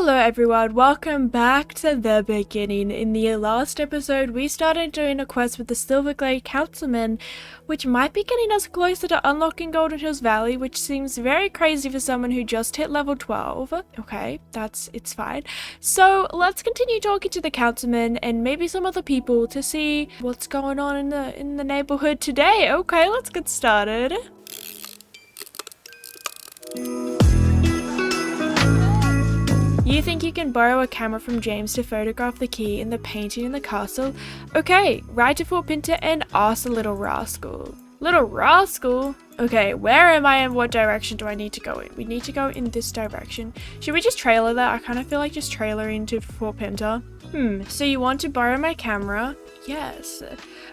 Hello everyone, welcome back to the beginning. In the last episode, we started doing a quest with the Silverglade Councilman, which might be getting us closer to unlocking Golden Hills Valley, which seems very crazy for someone who just hit level 12. Okay, it's fine. So let's continue talking to the Councilman and maybe some other people to see what's going on in the neighborhood today. Okay, let's get started. You think you can borrow a camera from James to photograph the key in the painting in the castle? Okay, ride to Fort Pinter and ask the little rascal. Little rascal? Okay, where am I and what direction do I need to go in? We need to go in this direction. Should we just trailer that? I kind of feel like just trailering to Fort Pinter. So you want to borrow my camera? Yes.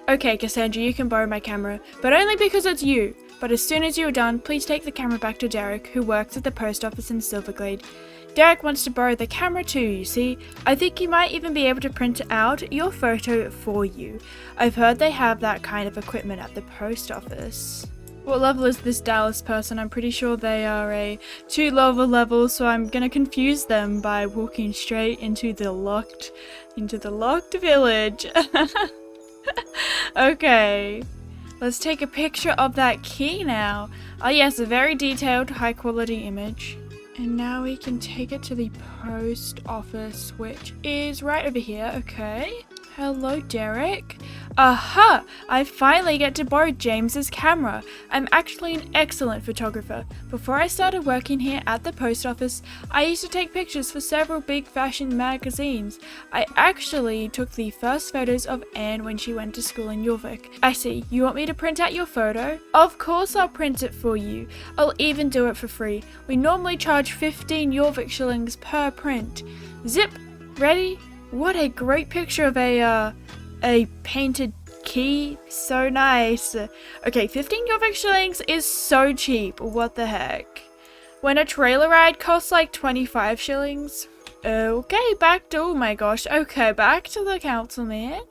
Okay, Cassandra, you can borrow my camera, but only because it's you. But as soon as you're done, please take the camera back to Derek, who works at the post office in Silverglade. Derek wants to borrow the camera too, you see. I think he might even be able to print out your photo for you. I've heard they have that kind of equipment at the post office. What level is this Dallas person? I'm pretty sure they are a 2-level level, so I'm gonna confuse them by walking straight into the locked village. Okay. Let's take a picture of that key now. Oh yes, a very detailed, high quality image. And now we can take it to the post office, which is right over here. Okay. Hello, Derek. Aha! I finally get to borrow James's camera. I'm actually an excellent photographer. Before I started working here at the post office, I used to take pictures for several big fashion magazines. I actually took the first photos of Anne when she went to school in Jorvik. I see. You want me to print out your photo? Of course I'll print it for you. I'll even do it for free. We normally charge 15 Jorvik shillings per print. Zip! Ready? What a great picture of a painted key. So nice. Okay, 15 Jorvik shillings is so cheap. What the heck? When a trailer ride costs like 25 shillings. Okay, oh my gosh. Okay, back to the councilman.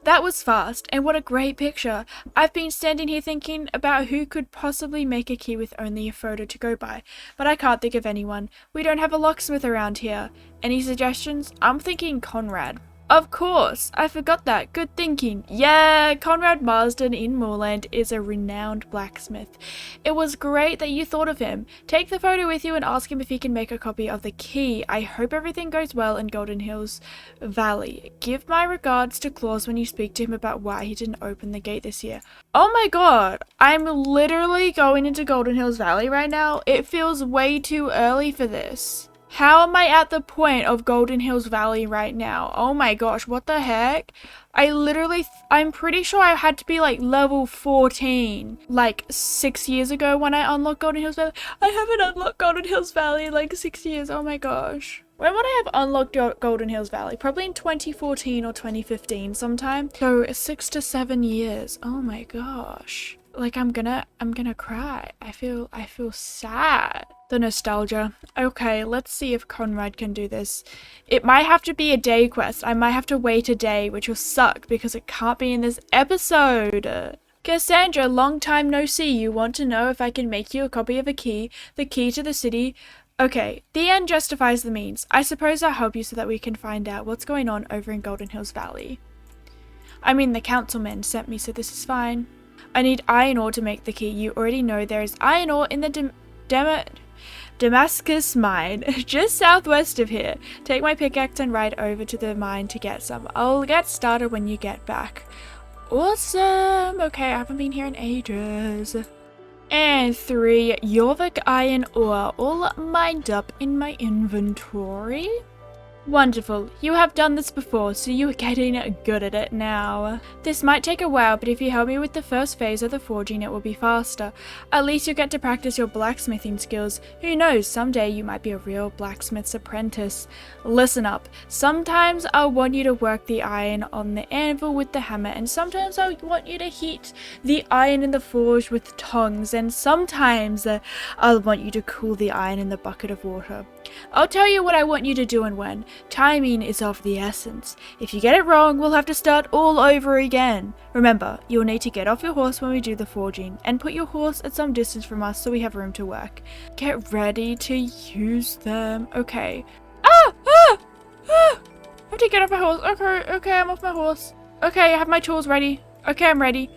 That was fast, and what a great picture. I've been standing here thinking about who could possibly make a key with only a photo to go by, but I can't think of anyone. We don't have a locksmith around here. Any suggestions? I'm thinking Conrad. Of course, I forgot that. Good thinking. Yeah, Conrad Marsden in Moorland is a renowned blacksmith. It was great that you thought of him. Take the photo with you and ask him if he can make a copy of the key. I hope everything goes well in Golden Hills Valley. Give my regards to Claus when you speak to him about why he didn't open the gate this year. Oh my god, I'm literally going into Golden Hills Valley right now. It feels way too early for this. How am I at the point of Golden Hills Valley right now? Oh my gosh, what the heck? I'm pretty sure I had to be like level 14 like 6 years ago when I unlocked Golden Hills Valley. I haven't unlocked Golden Hills Valley in like 6 years. Oh my gosh. When would I have unlocked Golden Hills Valley? Probably in 2014 or 2015 sometime. So 6 to 7 years. Oh my gosh. Like I'm gonna cry. I feel sad. The nostalgia. Okay, let's see if Conrad can do this. It might have to be a day quest. I might have to wait a day, which will suck because it can't be in this episode. Cassandra, long time no see. You want to know if I can make you a copy of a key, the key to the city? Okay, the end justifies the means. I suppose I'll help you so that we can find out what's going on over in Golden Hills Valley. I mean, the councilman sent me, so this is fine. I need iron ore to make the key. You already know there is iron ore in the Damascus mine, just southwest of here. Take my pickaxe and ride over to the mine to get some. I'll get started when you get back. Awesome! Okay, I haven't been here in ages. And 3 Jorvik iron ore, all mined up in my inventory. Wonderful. You have done this before, so you're getting good at it now. This might take a while, but if you help me with the first phase of the forging, it will be faster. At least you'll get to practice your blacksmithing skills. Who knows, someday you might be a real blacksmith's apprentice. Listen up. Sometimes I'll want you to work the iron on the anvil with the hammer, and sometimes I want you to heat the iron in the forge with tongs, and sometimes I'll want you to cool the iron in the bucket of water. I'll tell you what I want you to do and when. Timing is of the essence. If you get it wrong, we'll have to start all over again. Remember, you'll need to get off your horse when we do the forging, and put your horse at some distance from us so we have room to work. Get ready to use them. Okay. Ah! I have to get off my horse. Okay, I'm off my horse. Okay, I have my tools ready. Okay, I'm ready.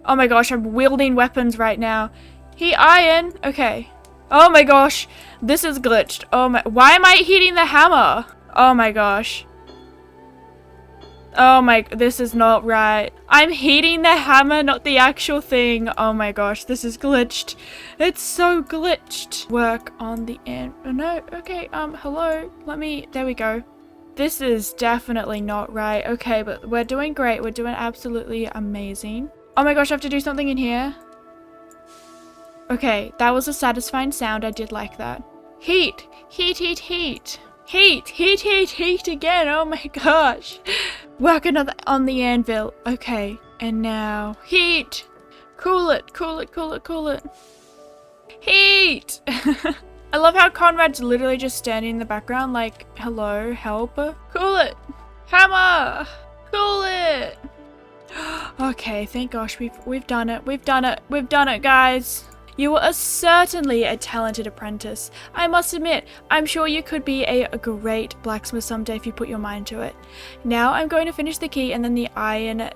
Oh my gosh, I'm wielding weapons right now. Heat iron. Okay. Oh my gosh, this is glitched. Oh my, why am I heating the hammer? Oh my gosh. Oh my, this is not right. I'm heating the hammer, not the actual thing. Oh my gosh, this is glitched. It's so glitched. Work on the end. Oh no, okay, hello. There we go. This is definitely not right. Okay, but we're doing great. We're doing absolutely amazing. Oh my gosh, I have to do something in here. Okay, that was a satisfying sound. I did like that. Heat, heat, heat, heat. Heat, heat, heat, heat again. Oh my gosh. Working on the anvil. Okay, and now heat. Cool it, cool it, cool it, cool it. Heat. I love how Conrad's literally just standing in the background like, hello, help. Cool it. Hammer. Cool it. Okay, thank gosh, we've done it. We've done it. We've done it, guys. You are certainly a talented apprentice. I must admit, I'm sure you could be a great blacksmith someday if you put your mind to it. Now I'm going to finish the key and then the iron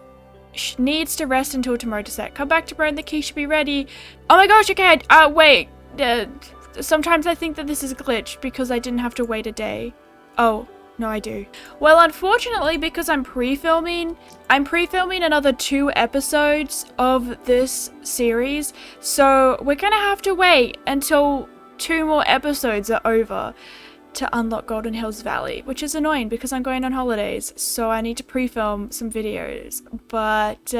needs to rest until tomorrow to set. Come back tomorrow and the key should be ready. Oh my gosh, okay, wait. Sometimes I think that this is glitched because I didn't have to wait a day. Oh. No, I do. Well, unfortunately, because I'm pre-filming another 2 episodes of this series, so we're gonna have to wait until 2 more episodes are over to unlock Golden Hills Valley, which is annoying because I'm going on holidays, so I need to pre-film some videos, but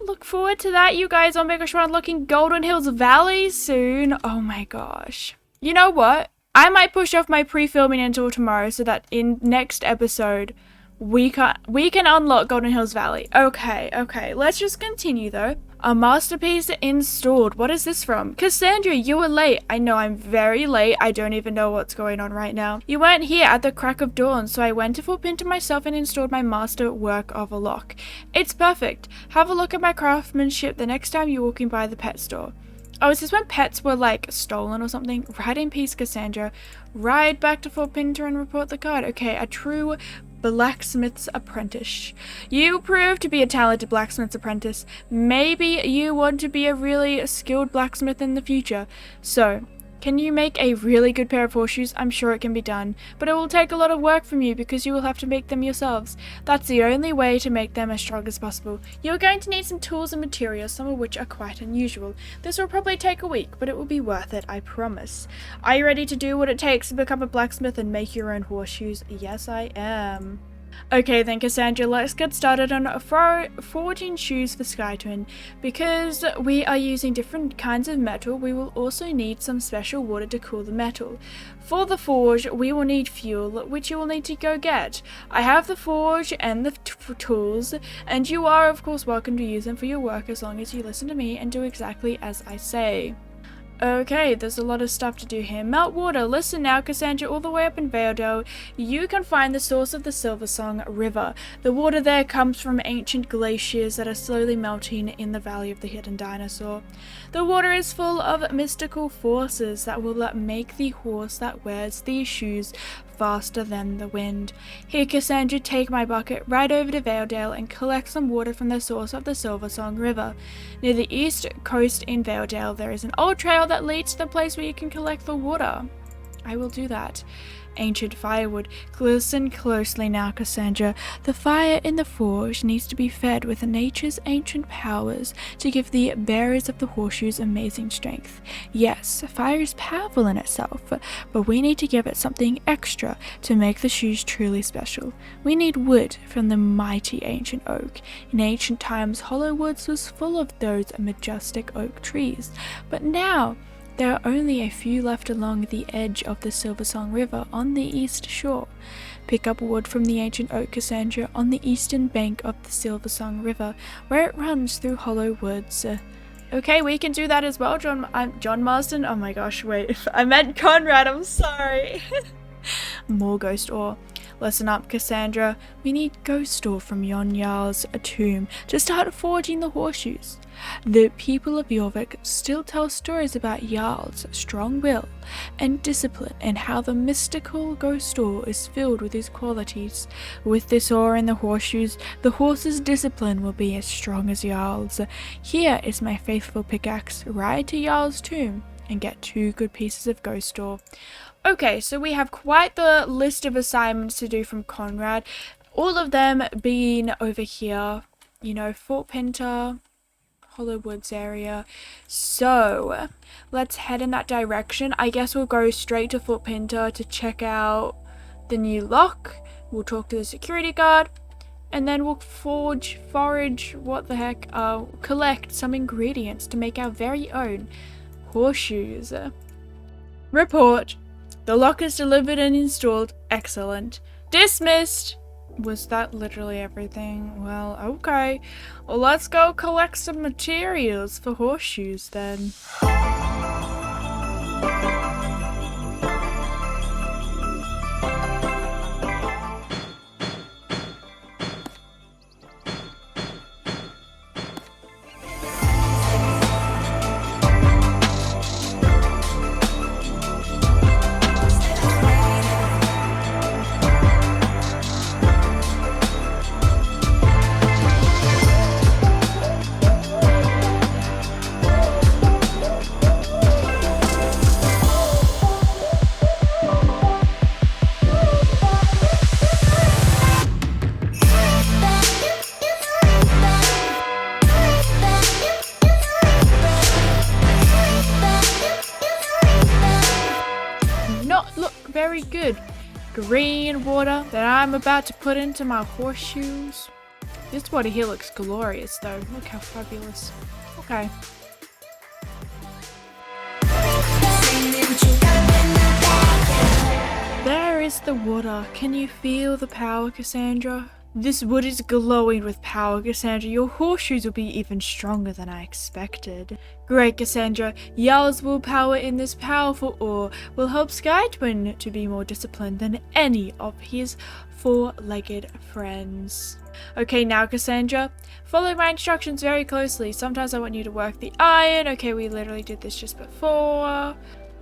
look forward to that, you guys. Oh my gosh, we're unlocking Golden Hills Valley soon. Oh my gosh. You know what? I might push off my pre-filming until tomorrow so that in next episode we can unlock Golden Hills Valley. Okay, let's just continue though. A masterpiece installed. What is this from? Cassandra, you were late. I know I'm very late. I don't even know what's going on right now. You weren't here at the crack of dawn, so I went to full pin to myself and installed my master work of a lock. It's perfect. Have a look at my craftsmanship the next time you're walking by the pet store. Oh, is this when pets were, like, stolen or something? Ride in peace, Cassandra. Ride back to Fort Pinter and report the card. Okay, a true blacksmith's apprentice. You prove to be a talented blacksmith's apprentice. Maybe you want to be a really skilled blacksmith in the future. So, can you make a really good pair of horseshoes? I'm sure it can be done, but it will take a lot of work from you because you will have to make them yourselves. That's the only way to make them as strong as possible. You're going to need some tools and materials, some of which are quite unusual. This will probably take a week, but it will be worth it, I promise. Are you ready to do what it takes to become a blacksmith and make your own horseshoes? Yes, I am. Okay then, Cassandra, let's get started on forging shoes for Skytwin. Because we are using different kinds of metal, we will also need some special water to cool the metal. For the forge, we will need fuel, which you will need to go get. I have the forge and the tools, and you are of course welcome to use them for your work as long as you listen to me and do exactly as I say. Okay, there's a lot of stuff to do here. Melt water. Listen now, Cassandra, all the way up in Valedale, you can find the source of the Silversong River. The water there comes from ancient glaciers that are slowly melting in the Valley of the Hidden Dinosaur. The water is full of mystical forces that will make the horse that wears these shoes faster than the wind. Here, Cassandra, take my bucket right over to Valedale and collect some water from the source of the Silversong River. Near the east coast in Valedale, there is an old trail that leads to the place where you can collect the water. I will do that. Ancient firewood. Listen closely now, Cassandra. The fire in the forge needs to be fed with nature's ancient powers to give the bearers of the horseshoes amazing strength. Yes, fire is powerful in itself, but we need to give it something extra to make the shoes truly special. We need wood from the mighty ancient oak. In ancient times, Hollow Woods was full of those majestic oak trees, but now there are only a few left along the edge of the Silversong River on the east shore. Pick up wood from the ancient oak, Cassandra, on the eastern bank of the Silversong River, where it runs through Hollow Woods. Okay, we can do that as well, John Marsden. Oh my gosh, wait, I meant Conrad, I'm sorry. More ghost ore. Listen up, Cassandra. We need ghost ore from yon Jarl's tomb to start forging the horseshoes. The people of Jorvik still tell stories about Jarl's strong will and discipline and how the mystical ghost ore is filled with these qualities. With this ore in the horseshoes, the horse's discipline will be as strong as Jarl's. Here is my faithful pickaxe. Ride to Jarl's tomb and get 2 good pieces of ghost ore. Okay, so we have quite the list of assignments to do from Conrad. All of them being over here, you know, Fort Pinter, Hollow Woods area. So let's head in that direction. I guess we'll go straight to Fort Pinter to check out the new lock. We'll talk to the security guard. And then we'll collect some ingredients to make our very own horseshoes. Report. The lock is delivered and installed. Excellent. Dismissed. Was that literally everything? Well, okay. Well, let's go collect some materials for horseshoes then. Very good. Green water that I'm about to put into my horseshoes. This water here looks glorious though. Look how fabulous. Okay. There is the water. Can you feel the power, Cassandra? This wood is glowing with power, Cassandra. Your horseshoes will be even stronger than I expected. Great, Cassandra. Jarl's willpower in this powerful ore will help Skywin to be more disciplined than any of his 4-legged friends. Okay, now, Cassandra, follow my instructions very closely. Sometimes I want you to work the iron. Okay, we literally did this just before.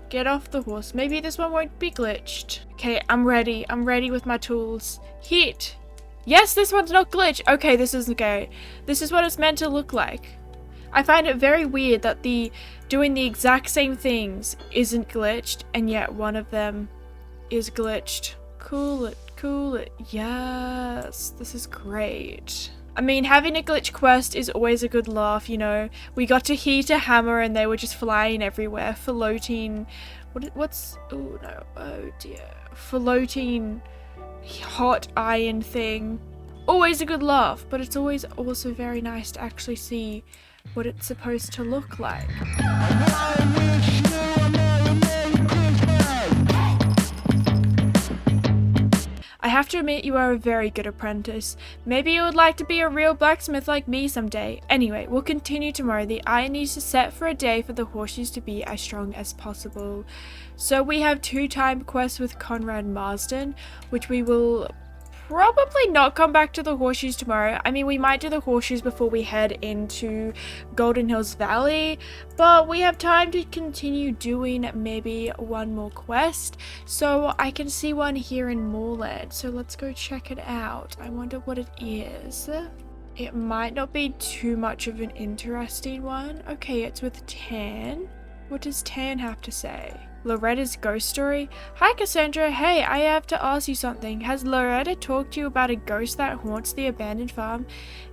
Get off the horse. Maybe this one won't be glitched. Okay, I'm ready. I'm ready with my tools. Hit. Yes, this one's not glitched. Okay, this isn't okay. This is what it's meant to look like. I find it very weird that doing the exact same things isn't glitched, and yet one of them is glitched. Cool it, cool it. Yes, this is great. I mean, having a glitch quest is always a good laugh, you know. We got to hit a hammer and they were just flying everywhere, floating. Oh no, oh dear. Floating hot iron thing. Always a good laugh, but it's always also very nice to actually see what it's supposed to look like. I have to admit, you are a very good apprentice. Maybe you would like to be a real blacksmith like me someday. Anyway, we'll continue tomorrow. The iron needs to set for a day for the horseshoes to be as strong as possible. So we have 2 time quests with Conrad Marsden, which we will probably not come back to the horseshoes tomorrow. I mean, we might do the horseshoes before we head into Golden Hills Valley, but we have time to continue doing maybe one more quest. So I can see one here in Moorland, so let's go check it out. I wonder what it is. It might not be too much of an interesting one. Okay, it's with Tan. What does Tan have to say? Loretta's ghost story? Hi Cassandra, hey, I have to ask you something. Has Loretta talked to you about a ghost that haunts the abandoned farm?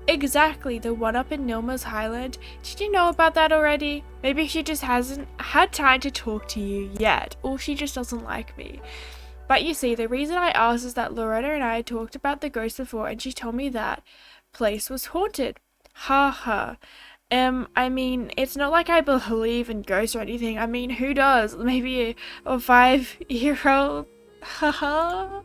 Exactly, the one up in Nilmers Highland. Did you know about that already? Maybe she just hasn't had time to talk to you yet, or she just doesn't like me. But you see, the reason I asked is that Loretta and I talked about the ghost before and she told me that place was haunted. Ha ha. I mean, it's not like I believe in ghosts or anything. I mean, who does? Maybe a 5-year-old? Haha.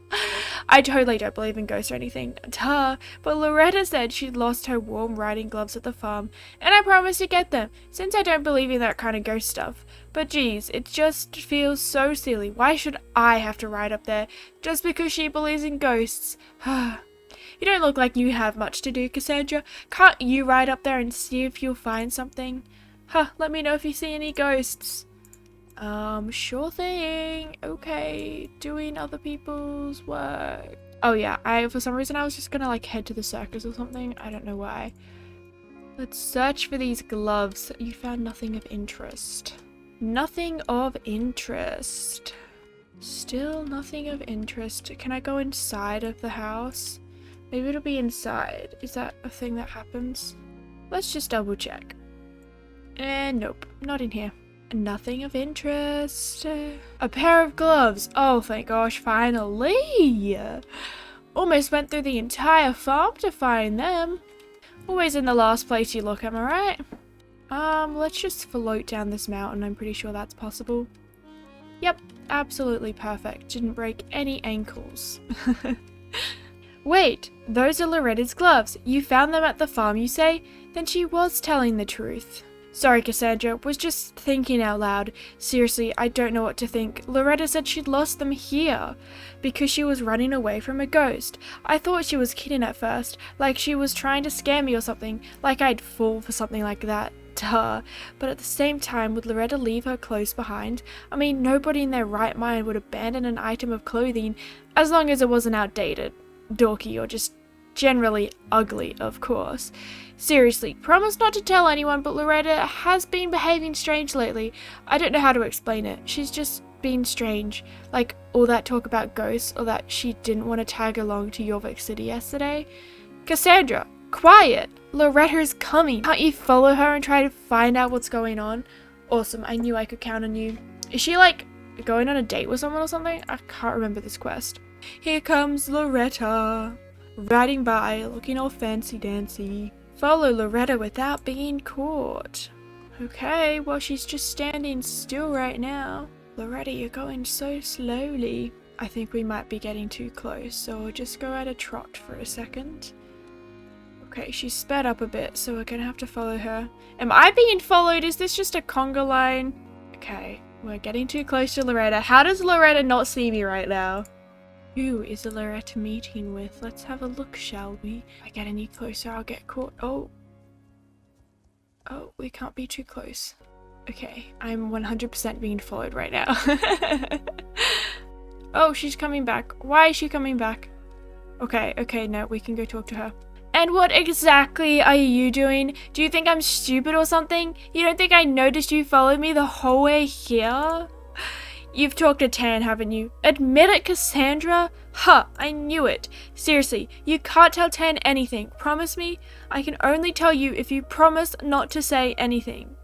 I totally don't believe in ghosts or anything, duh, but Loretta said she'd lost her warm riding gloves at the farm, and I promised to get them, since I don't believe in that kind of ghost stuff. But geez, it just feels so silly. Why should I have to ride up there, just because she believes in ghosts? You don't look like you have much to do, Cassandra. Can't you ride up there and see if you'll find something? Let me know if you see any ghosts. Sure thing. Okay, doing other people's work. Oh yeah, for some reason I was just gonna like head to the circus or something. I don't know why. Let's search for these gloves. You found nothing of interest. Nothing of interest. Still nothing of interest. Can I go inside of the house? Maybe it'll be inside. Is that a thing that happens? Let's just double check. And nope, not in here. Nothing of interest. A pair of gloves. Oh, thank gosh, finally. Almost went through the entire farm to find them. Always in the last place you look, am I right? Let's just float down this mountain. I'm pretty sure that's possible. Yep, absolutely perfect. Didn't break any ankles. Wait, those are Loretta's gloves. You found them at the farm, you say? Then she was telling the truth. Sorry, Cassandra, was just thinking out loud. Seriously, I don't know what to think. Loretta said she'd lost them here because she was running away from a ghost. I thought she was kidding at first, like she was trying to scare me or something, like I'd fall for something like that. Duh. But at the same time, would Loretta leave her clothes behind? I mean, nobody in their right mind would abandon an item of clothing as long as it wasn't outdated, dorky, or just generally ugly, of course. Seriously, promise not to tell anyone, but Loretta has been behaving strange lately. I don't know how to explain it. She's just been strange. Like all that talk about ghosts, or that she didn't want to tag along to Yorvik City yesterday. Cassandra, quiet! Loretta's coming. Can't you follow her and try to find out what's going on? Awesome, I knew I could count on you. Is she like going on a date with someone or something? I can't remember this quest. Here comes Loretta, riding by, looking all fancy dancy. Follow Loretta without being caught. Okay, well she's just standing still right now. Loretta, you're going so slowly. I think we might be getting too close, so we'll just go at a trot for a second. Okay, she's sped up a bit, so we're gonna have to follow her. Am I being followed? Is this just a conga line? Okay, we're getting too close to Loretta. How does Loretta not see me right now? Who is Loretta meeting with? Let's have a look, shall we? If I get any closer, I'll get caught. Oh, we can't be too close. Okay, I'm 100% being followed right now. Oh, she's coming back. Why is she coming back? Okay, no, we can go talk to her. And what exactly are you doing? Do you think I'm stupid or something? You don't think I noticed you followed me the whole way here? You've talked to Tan, haven't you? Admit it, Cassandra? I knew it. Seriously, you can't tell Tan anything. Promise me? I can only tell you if you promise not to say anything.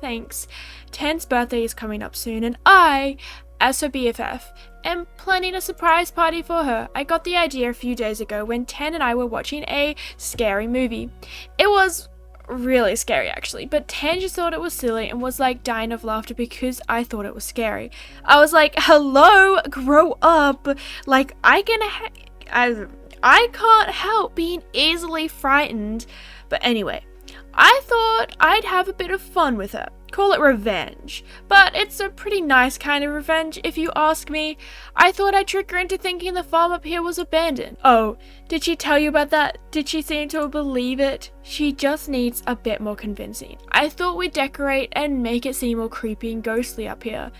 Thanks. Tan's birthday is coming up soon, and I, as her BFF, am planning a surprise party for her. I got the idea a few days ago when Tan and I were watching a scary movie. It was really scary actually, but Tan just thought it was silly and was like dying of laughter because I thought it was scary. I was like, hello, grow up. Like I can't help being easily frightened. But anyway, I thought I'd have a bit of fun with her. Call it revenge. But it's a pretty nice kind of revenge if you ask me. I thought I'd trick her into thinking the farm up here was abandoned. Oh, did she tell you about that? Did she seem to believe it? She just needs a bit more convincing. I thought we'd decorate and make it seem more creepy and ghostly up here.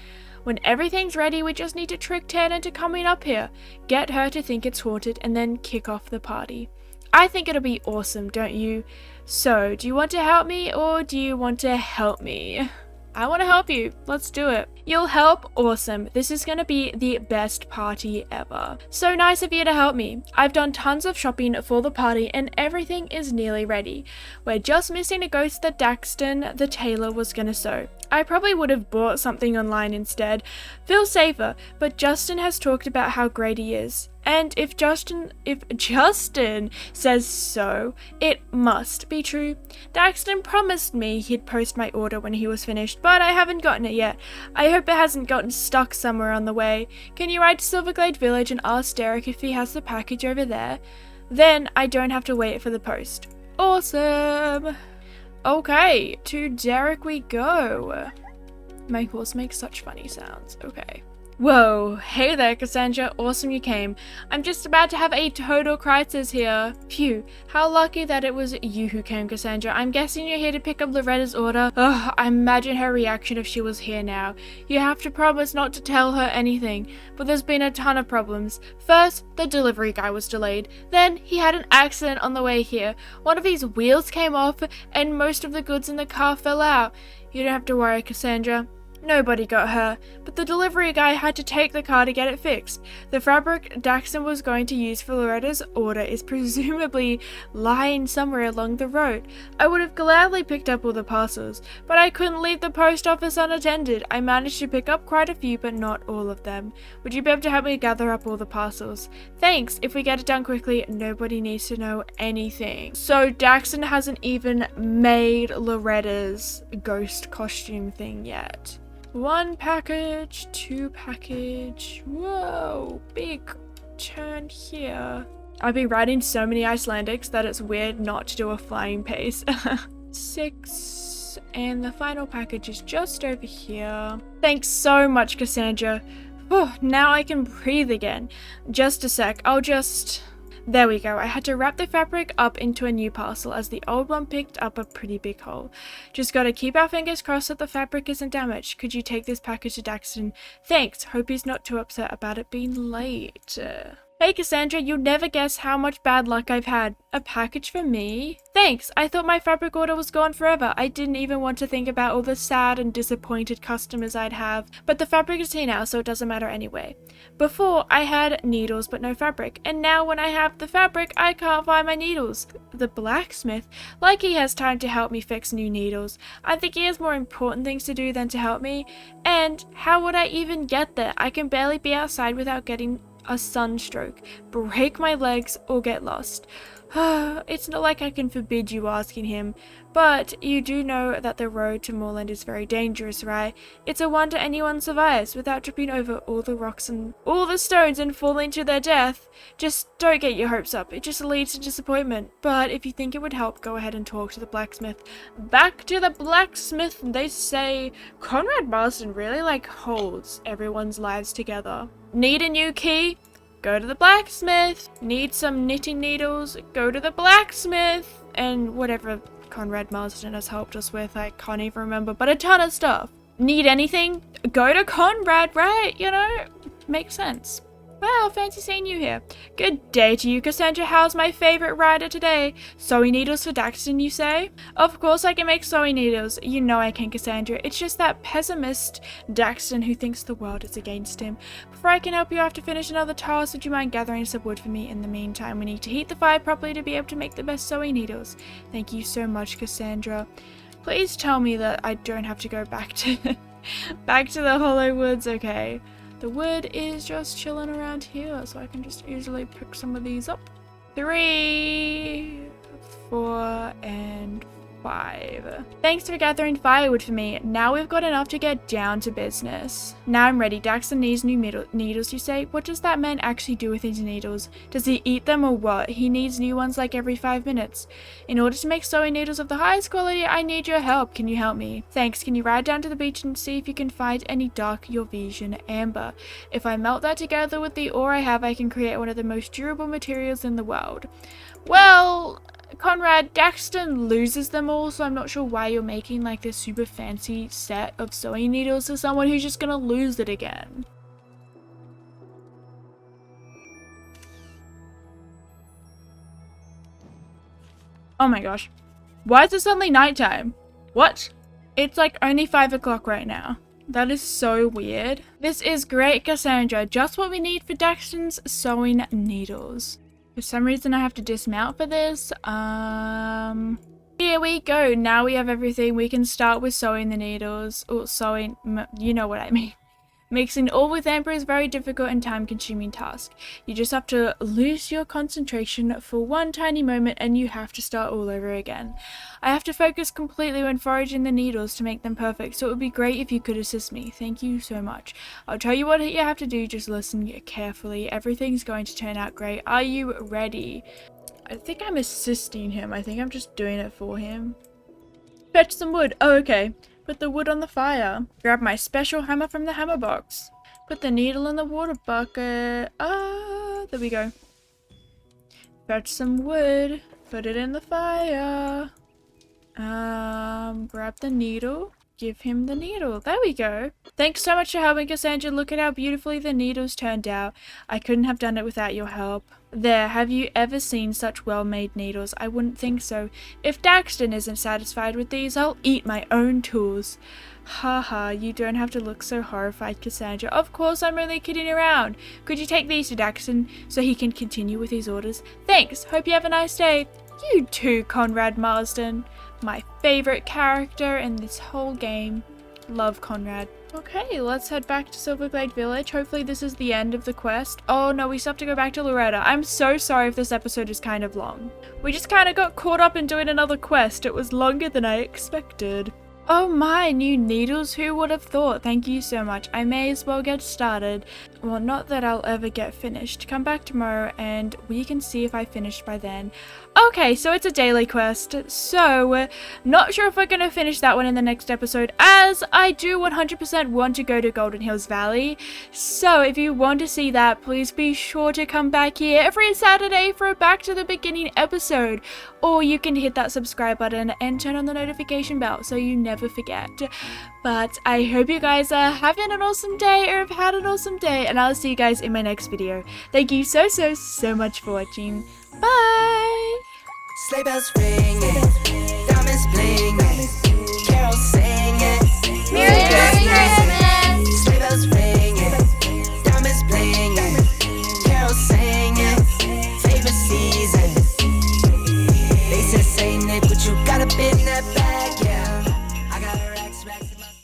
When everything's ready, we just need to trick Tan into coming up here, get her to think it's haunted, and then kick off the party. I think it'll be awesome, don't you? So, do you want to help me or do you want to help me? I want to help you. Let's do it. You'll help? Awesome. This is going to be the best party ever. So nice of you to help me. I've done tons of shopping for the party and everything is nearly ready. We're just missing a ghost that Daxton, the tailor, was going to sew. I probably would have bought something online instead. Feel safer, but Justin has talked about how great he is. And if Justin says so, it must be true. Daxton promised me he'd post my order when he was finished, but I haven't gotten it yet. I hope it hasn't gotten stuck somewhere on the way. Can you ride to Silverglade Village and ask Derek if he has the package over there? Then I don't have to wait for the post. Awesome! Okay, to Derek we go. My horse makes such funny sounds. Okay. Whoa, hey there Cassandra, awesome you came. I'm just about to have a total crisis here. Phew, how lucky that it was you who came, Cassandra. I'm guessing you're here to pick up Loretta's order. Ugh, I imagine her reaction if she was here now. You have to promise not to tell her anything, but there's been a ton of problems. First, the delivery guy was delayed. Then, he had an accident on the way here. One of his wheels came off, and most of the goods in the car fell out. You don't have to worry, Cassandra. Nobody got hurt, but the delivery guy had to take the car to get it fixed. The fabric Daxton was going to use for Loretta's order is presumably lying somewhere along the road. I would have gladly picked up all the parcels, but I couldn't leave the post office unattended. I managed to pick up quite a few, but not all of them. Would you be able to help me gather up all the parcels? Thanks. If we get it done quickly, nobody needs to know anything. So Daxton hasn't even made Loretta's ghost costume thing yet. 1 package, 2 package. Whoa, big turn here. I've been riding so many Icelandics that it's weird not to do a flying pace. 6, and the final package is just over here. Thanks so much, Cassandra. Oh, now I can breathe again. Just a sec, There we go. I had to wrap the fabric up into a new parcel as the old one picked up a pretty big hole. Just gotta keep our fingers crossed that the fabric isn't damaged. Could you take this package to Daxton? Thanks. Hope he's not too upset about it being late. Hey Cassandra, you'll never guess how much bad luck I've had. A package for me? Thanks, I thought my fabric order was gone forever. I didn't even want to think about all the sad and disappointed customers I'd have. But the fabric is here now, so it doesn't matter anyway. Before, I had needles but no fabric, and now when I have the fabric, I can't find my needles. The blacksmith? Like he has time to help me fix new needles. I think he has more important things to do than to help me. And how would I even get there? I can barely be outside without getting a sunstroke, break my legs, or get lost. It's not like I can forbid you asking him, but you do know that the road to Moorland is very dangerous, right? It's a wonder anyone survives without tripping over all the rocks and all the stones and falling to their death. Just don't get your hopes up, it just leads to disappointment. But if you think it would help, go ahead and talk to the blacksmith. Back to the blacksmith, they say. Conrad Marsden really holds everyone's lives together. Need a new key? Go to the blacksmith. Need some knitting needles? Go to the blacksmith. And whatever Conrad Marsden has helped us with, I can't even remember, but a ton of stuff. Need anything? Go to Conrad, right? You know, makes sense. Wow, fancy seeing you here. Good day to you, Cassandra. How's my favorite rider today? Sewing needles for Daxton, you say? Of course I can make sewing needles. You know I can, Cassandra. It's just that pessimist Daxton who thinks the world is against him. Before I can help you, I have to finish another task. Would you mind gathering some wood for me? In the meantime, we need to heat the fire properly to be able to make the best sewing needles. Thank you so much, Cassandra. Please tell me that I don't have to go back to back to the Hollow Woods. Okay. The wood is just chilling around here, so I can just easily pick some of these up. 3, 4, and 5. Thanks for gathering firewood for me. Now we've got enough to get down to business. Now I'm ready. Daxton needs new needles, you say? What does that man actually do with his needles? Does he eat them or what? He needs new ones like every 5 minutes. In order to make sewing needles of the highest quality, I need your help. Can you help me? Thanks. Can you ride down to the beach and see if you can find any dark your vision amber? If I melt that together with the ore I have, I can create one of the most durable materials in the world. Well, Conrad, Daxton loses them all, so I'm not sure why you're making this super fancy set of sewing needles to someone who's just gonna lose it again. Oh my gosh. Why is it suddenly nighttime? What? It's only 5 o'clock right now. That is so weird. This is great, Cassandra. Just what we need for Daxton's sewing needles. For some reason I have to dismount for this. Here Here we go. Now we have everything. We can start with sewing the needles. Or sewing, you know what I mean. Mixing all with amber is a very difficult and time-consuming task. You just have to lose your concentration for one tiny moment and you have to start all over again. I have to focus completely when foraging the needles to make them perfect, so it would be great if you could assist me. Thank you so much. I'll tell you what you have to do, just listen carefully. Everything's going to turn out great. Are you ready? I think I'm assisting him. I think I'm just doing it for him. Fetch some wood. Oh, okay. Put the wood on the fire. Grab my special hammer from the hammer box. Put the needle in the water bucket. There we go. Fetch some wood. Put it in the fire. Grab the needle. Give him the needle. There we go. Thanks so much for helping, Cassandra. Look at how beautifully the needles turned out. I couldn't have done it without your help. There, have you ever seen such well-made needles? I wouldn't think so. If Daxton isn't satisfied with these, I'll eat my own tools. Haha, you don't have to look so horrified, Cassandra. Of course, I'm only kidding around. Could you take these to Daxton so he can continue with his orders? Thanks. Hope you have a nice day. You too, Conrad Marsden. My favorite character in this whole game. Love Conrad. Okay, let's head back to Silverglade Village. Hopefully this is the end of the quest. Oh no, we still have to go back to Loretta. I'm so sorry if this episode is kind of long. We just kind of got caught up in doing another quest. It was longer than I expected. Oh my, new needles, who would have thought? Thank you so much. I may as well get started. Well, not that I'll ever get finished. Come back tomorrow and we can see if I finished by then. Okay, so it's a daily quest. So, not sure if we're going to finish that one in the next episode, as I do 100% want to go to Golden Hills Valley. So, if you want to see that, please be sure to come back here every Saturday for a back to the beginning episode. Or you can hit that subscribe button and turn on the notification bell so you never forget. But I hope you guys are having an awesome day or have had an awesome day, and I'll see you guys in my next video. Thank you so much for watching. Bye! Sleigh bells ringing,